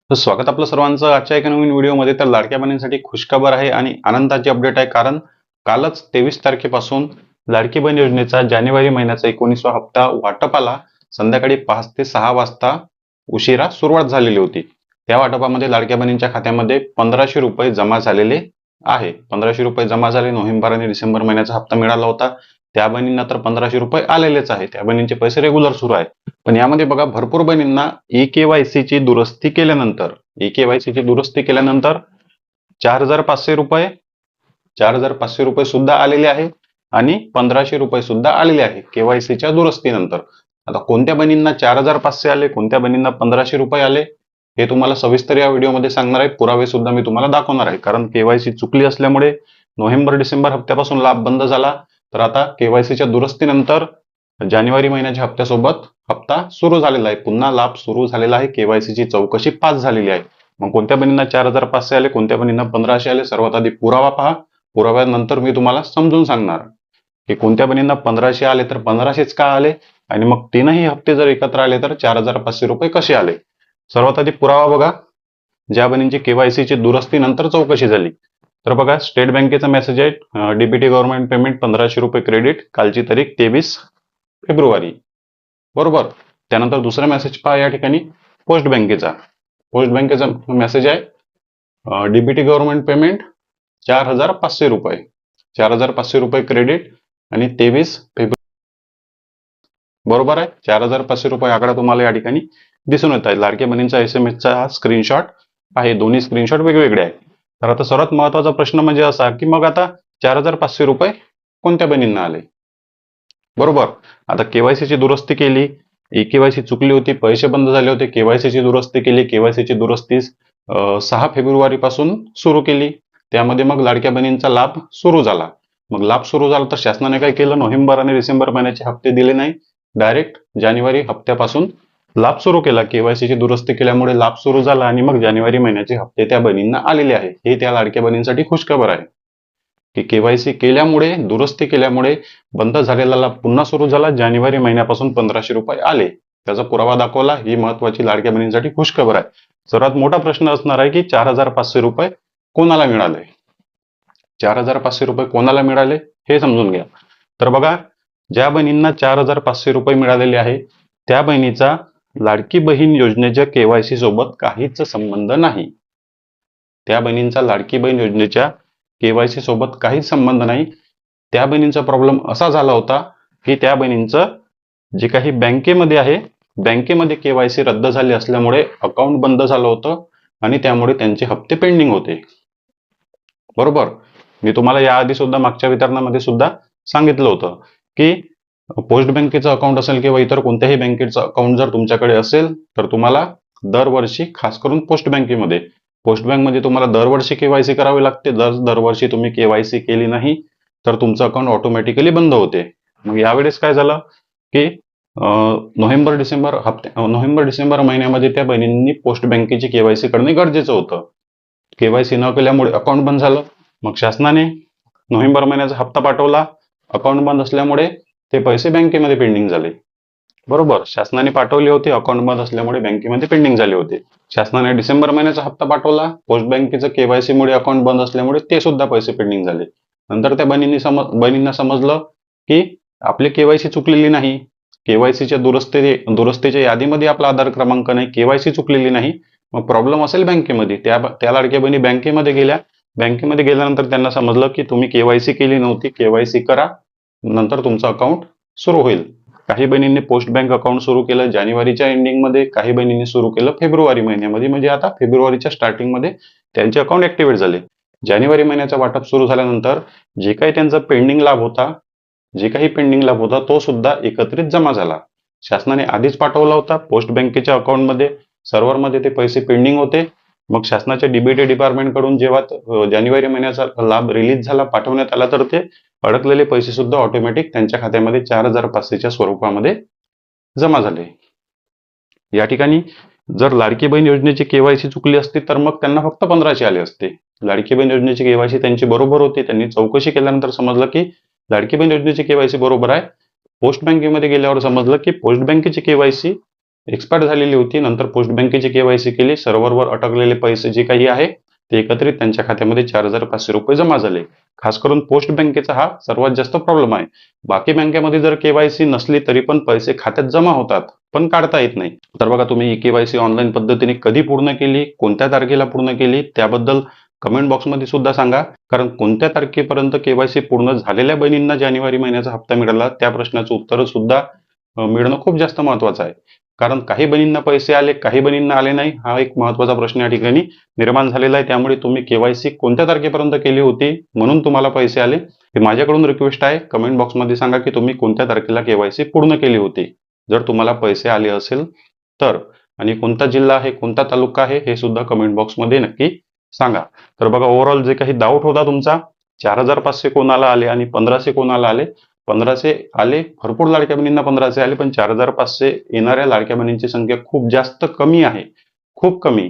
तर स्वागत आपलं सर्वांचं आजच्या एका नवीन व्हिडिओमध्ये. तर लाडक्या बहिणींसाठी खुशखबर आहे आणि आनंदाची अपडेट आहे, कारण कालच 23 तारखेपासून लाडकी बहीण योजनेचा जानेवारी महिन्याचा 19वा हप्ता वाटपाला संध्याकाळी 5 ते 6 वाजता उशिरा सुरुवात झालेली होती. त्या वाटपामध्ये लाडक्या बहिणींच्या खात्यामध्ये 1500 रुपये जमा झालेले आहे. 1500 रुपये जमा झाले. नोव्हेंबर आणि डिसेंबर महिन्याचा हप्ता मिळाला होता. त्या बहिणींना तर 1500 रुपये आलेलेच आहे. त्या बहिणींचे पैसे रेग्युलर सुरू आहे. पण यामध्ये बघा, भरपूर बहिणींना ची दुरुस्ती केल्यानंतर ची दुरुस्ती केल्यानंतर 4500 रुपये 4500 रुपये सुद्धा आलेले आहे आणि 1500 रुपये सुद्धा आलेले आहे केवायसीच्या दुरुस्तीनंतर. आता कोणत्या बहिणींना 4500 आले, कोणत्या बहिणींना 1500 रुपये आले, हे तुम्हाला सविस्तर या व्हिडिओमध्ये सांगणार आहे. पुरावे सुद्धा मी तुम्हाला दाखवणार आहे, कारण केवायसी चुकली असल्यामुळे नोव्हेंबर डिसेंबर हप्त्यापासून लाभ बंद झाला. तर आता केवायसीच्या दुरुस्तीनंतर जानेवारी महिन्याच्या हप्त्यासोबत हप्ता सुरू झालेला आहे. पुन्हा लाभ सुरू झालेला आहे. केवायसीची चौकशी पास झालेली आहे. मग कोणत्या बहिणींना 4500 आले, कोणत्या बहिणींना 1500 आले, सर्वात आधी पुरावा पहा. पुराव्यानंतर मी तुम्हाला समजून सांगणार की कोणत्या बहिणींना 1500 आले तर 1500च का आले, आणि मग तीनही हप्ते जर एकत्र आले तर 4500 रुपये कसे आले. सर्वात आधी पुरावा बघा. ज्या बहिणींची केवायसीची दुरुस्ती नंतर चौकशी झाली, तर बघा, स्टेट बँकेचा मेसेज आहे, डीबीटी गव्हर्नमेंट पेमेंट 1500 रुपये क्रेडिट, कालची तारीख 23 फेब्रुवारी. बरोबर. त्यानंतर दुसरा मेसेज पहा या ठिकाणी पोस्ट बँकेचा मेसेज आहे, डीबीटी गव्हर्नमेंट पेमेंट 4500 रुपये 4500 रुपये क्रेडिट आणि 23 फेब्रुवारी. बरोबर आहे. 4500 रुपये आकडा तुम्हाला या ठिकाणी दिसून येत आहे. लाडक्या बहिणींचा SMS चा हा स्क्रीनशॉट आहे. दोन्ही स्क्रीनशॉट वेगवेगळे आहे. तर आता सर्वात महत्वाचा प्रश्न म्हणजे असा की मग आता 4500 रुपये कोणत्या बहिणींना आले. बरोबर. आता केवायसीची दुरुस्ती केली, केवायसी चुकली होती, पैसे बंद झाले होते, केवायसीची दुरुस्ती केली. केवायसीची दुरुस्ती 6 फेब्रुवारी पासून सुरू केली. त्यामध्ये मग लाडक्या बहिणींचा लाभ सुरू झाला. मग लाभ सुरू झाला तर शासनाने काय केलं, नोव्हेंबर आणि डिसेंबर महिन्याचे हप्ते दिले नाही, डायरेक्ट जानेवारी हप्त्यापासून लाभ सुरू केला. केवायसीची दुरुस्ती केल्यामुळे लाभ सुरू झाला आणि मग जानेवारी महिन्याचे हप्ते त्या बहिणींना आलेले आहे. हे त्या लाडक्या बहिणींसाठी खुशखबर आहे की केवायसी केल्यामुळे, दुरुस्ती केल्यामुळे बंद झालेला लाभ पुन्हा सुरू झाला. जानेवारी महिन्यापासून 1500 रुपये आले. त्याचा पुरावा दाखवला. ही महत्वाची लाडक्या बहिणींसाठी खुशखबर आहे. सर्वात मोठा प्रश्न असणार आहे की 4500 रुपये कोणाला मिळाले. 4500 रुपये कोणाला मिळाले हे समजून घ्या. तर बघा, ज्या बहिणींना 4500 रुपये मिळालेले आहे त्या बहिणीचा लाडकी बहीण योजनेच्या केवायसी सोबत काहीच संबंध नाही. त्या बहिणींचा लाडकी बहीण योजनेच्या केवायसी सोबत काहीच संबंध नाही. त्या बहिणींचा प्रॉब्लेम असा झाला होता की त्या बहिणींचं जे काही बँकेमध्ये आहे, बँकेमध्ये केवायसी रद्द झाली असल्यामुळे अकाउंट बंद झालं होतं आणि त्यामुळे त्यांचे हप्ते पेंडिंग होते. बरोबर. मी तुम्हाला याआधी सुद्धा मागच्या वितरणामध्ये सुद्धा सांगितलं होतं की पोस्ट बँकेचं अकाउंट असेल किंवा इतर कोणत्याही बँकेचं अकाउंट जर तुमच्याकडे असेल तर तुम्हाला दरवर्षी, खास करून पोस्ट बँकमध्ये तुम्हाला दरवर्षी केवायसी करावी लागते. दरवर्षी तुम्ही केवायसी केली नाही तर तुमचं अकाउंट ऑटोमॅटिकली बंद होते. मग यावेळेस काय झालं की नोव्हेंबर डिसेंबर महिन्यामध्ये त्या बहिणींनी पोस्ट बँकेची केवायसी करणे गरजेचं होतं. केवायसी न केल्यामुळे अकाउंट बंद झालं. मग शासनाने नोव्हेंबर महिन्याचा हप्ता पाठवला. अकाउंट बंद असल्यामुळे ते पैसे बँकेमध्ये पेंडिंग झाले. बरोबर. शासनाने पाठवले होते, अकाउंट बंद असल्यामुळे बँकेमध्ये पेंडिंग झाले होते. शासनाने डिसेंबर महिन्याचा हप्ता पाठवला. पोस्ट बँकेचं केवायसी मुळे अकाउंट बंद असल्यामुळे ते सुद्धा पैसे पेंडिंग झाले. नंतर त्या बहिणींना समजलं की आपली केवायसी चुकलेली नाही, केवायसीच्या दुरुस्तीच्या यादीमध्ये आपला आधार क्रमांक नाही, केवायसी चुकलेली नाही, मग प्रॉब्लेम असेल बँकेमध्ये. त्या लाडक्या बहिणी बँकेमध्ये गेल्या. बँकेमध्ये गेल्यानंतर त्यांना समजलं की तुम्ही केवायसी केली नव्हती, केवायसी करा, नंतर तुमचं अकाउंट सुरू होईल. काही बहिणींनी पोस्ट बँक अकाउंट सुरू केलं जानेवारीच्या एंडिंगमध्ये, काही बहिणींनी सुरू केलं फेब्रुवारी महिन्यामध्ये, म्हणजे आता फेब्रुवारीच्या स्टार्टिंगमध्ये त्यांचे अकाउंट ऍक्टिव्हेट झाले. जानेवारी महिन्याचा वाटप सुरू झाल्यानंतर जे काही त्यांचा पेंडिंग लाभ होता तो सुद्धा एकत्रित जमा झाला. शासनाने आधीच पाठवला होता पोस्ट बँकेच्या अकाउंटमध्ये, सर्व्हरमध्ये ते पैसे पेंडिंग होते. मग शासनाच्या डीबीटी डिपार्टमेंटकडून जेव्हा जानेवारी महिन्याचा लाभ रिलीज झाला, पाठवण्यात आला, तर ते अडकलेले पैसे सुद्धा ऑटोमॅटिक त्यांच्या खात्यामध्ये 4500च्या स्वरूपामध्ये जमा झाले. या ठिकाणी जर लाडकी बहीण योजनेची केवायसी चुकली असती तर मग त्यांना फक्त 1500 आले असते. लाडकी बहीण योजनेची केवायसी त्यांची बरोबर होती. त्यांनी चौकशी केल्यानंतर समजलं की लाडकी बहीण योजनेची केवायसी बरोबर आहे. पोस्ट बँकेमध्ये गेल्यावर समजलं की पोस्ट बँकेची केवायसी एक्सपायर झालेली होती, नंतर पोस्ट बँकेची केवायसी केली, सर्व्हरवर अटकलेले पैसे जे काही आहे ते एकत्रित त्यांच्या खात्यामध्ये 4,500 रुपये जमा झाले. खास करून पोस्ट बँकेचा हा सर्वात जास्त प्रॉब्लेम आहे. बाकी बँकेमध्ये जर केवायसी नसली तरी पण पैसे खात्यात जमा होतात, पण काढता येत नाही. तर बघा, तुम्ही ही केवायसी ऑनलाईन पद्धतीने कधी पूर्ण केली, कोणत्या तारखेला पूर्ण केली, त्याबद्दल कमेंट बॉक्समध्ये सुद्धा सांगा. कारण कोणत्या तारखेपर्यंत केवायसी पूर्ण झालेल्या बहिणींना जानेवारी महिन्याचा हप्ता मिळाला, त्या प्रश्नाचं उत्तर सुद्धा मिळणं खूप जास्त महत्वाचं आहे. कारण काही बहिणींना पैसे आले, काही बहिणींना आले नाही, हा एक महत्वाचा प्रश्न या ठिकाणी निर्माण झालेला आहे. त्यामुळे तुम्ही केवायसी कोणत्या तारखेपर्यंत केली होती म्हणून तुम्हाला पैसे आले, हे माझ्याकडून रिक्वेस्ट आहे. कमेंट बॉक्समध्ये सांगा की तुम्ही कोणत्या तारखेला केवायसी पूर्ण केली होती, जर तुम्हाला पैसे आले असेल तर. आणि कोणता जिल्हा आहे, कोणता तालुका आहे, हे सुद्धा कमेंट बॉक्समध्ये नक्की सांगा. तर बघा, ओव्हरऑल जे काही डाऊट होता तुमचा, 4,500 कोणाला आले आणि 1,500 कोणाला आले. 1,500 आले, भरपूर लाडक्या बहिणींना 1,500 आले, पण 4,500 येणाऱ्या लाडक्या बहिणींची संख्या खूप जास्त कमी आहे. खूप कमी,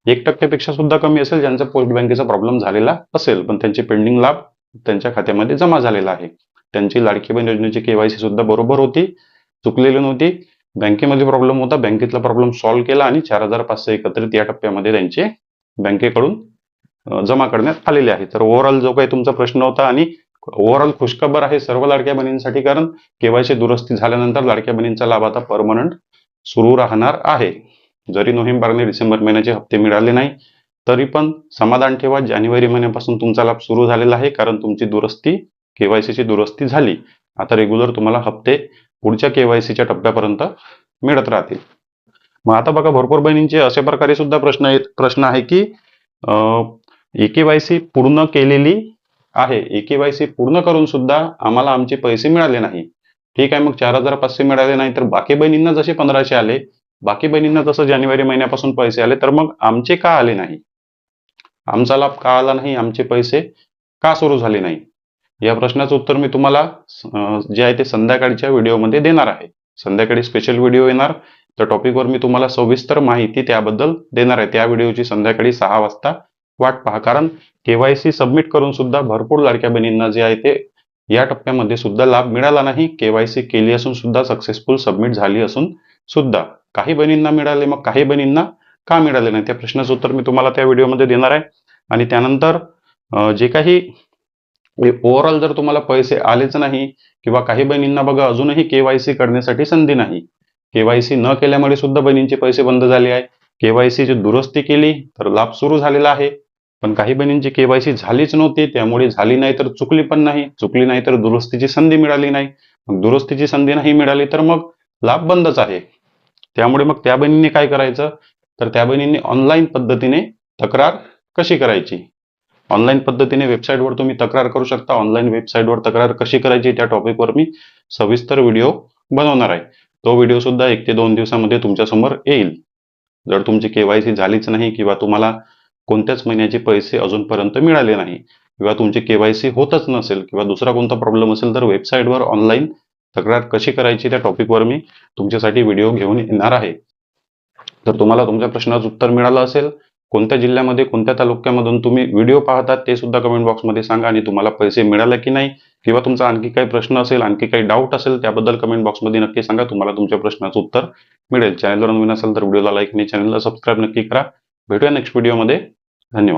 1% पेक्षा सुद्धा कमी असेल ज्यांचा पोस्ट बँकेचा प्रॉब्लेम झालेला असेल, पण त्यांचे पेंडिंग लाभ त्यांच्या खात्यामध्ये जमा झालेला आहे. त्यांची लाडकी बहीण योजनेची केवायसी सुद्धा बरोबर होती, चुकलेली नव्हती. बँकेमध्ये प्रॉब्लेम होता, बँकेतला प्रॉब्लेम सॉल्व्ह केला आणि 4,500 एकत्रित या टप्प्यामध्ये त्यांचे बँकेकडून जमा करण्यात आलेले आहे. तर ओव्हरऑल जो काही तुमचा प्रश्न होता, आणि ओव्हरऑल खुशखबर आहे सर्व लाडक्या बहिणींसाठी, कारण केवायसी दुरुस्ती झाल्यानंतर लाडक्या बहिणींचा लाभ आता परमनंट सुरू राहणार आहे. जरी नोव्हेंबर आणि डिसेंबर महिन्याचे हप्ते मिळाले नाही तरी पण समाधान ठेवा, जानेवारी महिन्यापासून तुमचा लाभ सुरू झालेला आहे. कारण तुमची दुरुस्ती, केवायसीची दुरुस्ती झाली. आता रेग्युलर तुम्हाला हप्ते पुढच्या केवायसीच्या टप्प्यापर्यंत मिळत राहतील. मग आता बघा, भरपूर बहिणींचे अशा प्रकारे सुद्धा प्रश्न आहे की केवायसी पूर्ण केलेली आहे, केवायसी पूर्ण करून सुद्धा आम्हाला आमचे पैसे मिळाले नाही. ठीक आहे, मग 4,500 मिळाले नाही तर बाकी बहिणींना जसे 1,500 आले, बाकी बहिणींना जसं जानेवारी महिन्यापासून पैसे आले, तर मग आमचे का आले नाही, आमचा लाभ का आला नाही, आमचे पैसे का सुरू झाले नाही, या प्रश्नाचं उत्तर मी तुम्हाला जे आहे ते संध्याकाळच्या व्हिडिओमध्ये देणार आहे. संध्याकाळी स्पेशल व्हिडिओ येणार, त्या टॉपिकवर मी तुम्हाला सविस्तर माहिती त्याबद्दल देणार आहे. त्या व्हिडिओची संध्याकाळी 6 वाजता वाट पहा. कारण केवायसी सबमिट करून सुद्धा भरपूर लाडक्या बहिणींना जे आहे ते या टप्प्यामध्ये सुद्धा लाभ मिळाला नाही. केवायसी केली असून सुद्धा, सक्सेसफुल सबमिट झाली असून सुद्धा काही बहिणींना मिळाले, मग काही बहिणींना का मिळाले नाही, त्या प्रश्नाचं उत्तर मी तुम्हाला त्या व्हिडिओमध्ये देणार आहे. आणि त्यानंतर जे काही ओव्हरऑल जर तुम्हाला पैसे आलेच नाही, किंवा काही बहिणींना बघा अजूनही केवायसी करण्यासाठी संधी नाही, केवायसी न केल्यामुळे सुद्धा बहिणींचे पैसे बंद झाले आहे. केवायसीची दुरुस्ती केली तर लाभ सुरू झालेला आहे, पण काही बहिणींची केवायसी झालीच नव्हती, त्यामुळे झाली नाही तर चुकली पण नाही, चुकली नाही तर दुरुस्तीची संधी मिळाली नाही. मग दुरुस्तीची संधी नाही मिळाली तर मग लाभ बंदच आहे. त्यामुळे मग त्या बहिणींनी काय करायचं, तर त्या बहिणींनी ऑनलाईन पद्धतीने तक्रार कशी करायची, ऑनलाईन पद्धतीने वेबसाईटवर तुम्ही तक्रार करू शकता. ऑनलाईन वेबसाईटवर तक्रार कशी करायची त्या टॉपिकवर मी सविस्तर व्हिडिओ बनवणार आहे. तो व्हिडिओ सुद्धा 1 ते 2 दिवसामध्ये तुमच्या समोर येईल. जर तुमची केवायसी झालीच नाही, किंवा तुम्हाला कोणत्याच महिन्याचे पैसे अजूनपर्यंत मिळाले नाही, किंवा तुमची केवायसी होतच नसेल, किंवा दुसरा कोणता प्रॉब्लेम असेल, तर वेबसाईटवर ऑनलाईन तक्रार कशी करायची त्या टॉपिकवर मी तुमच्यासाठी व्हिडिओ घेऊन येणार आहे. तर तुम्हाला तुमच्या प्रश्नाचं उत्तर मिळालं असेल, कोणत्या जिल्ह्यामध्ये, कोणत्या तालुक्यामधून तुम्ही व्हिडिओ पाहतात ते सुद्धा कमेंट बॉक्समध्ये सांगा. आणि तुम्हाला पैसे मिळाले की नाही, किंवा तुमचा आणखी काही प्रश्न असेल, आणखी काही डाऊट असेल, त्याबद्दल कमेंट बॉक्समध्ये नक्की सांगा. तुम्हाला तुमच्या प्रश्नाचं उत्तर मिळेल. चॅनलवर नवीन असेल तर व्हिडिओला लाईक आणि चॅनलला सबस्क्राईब नक्की करा. भेटूया नेक्स्ट व्हिडिओमध्ये. धन्यवाद.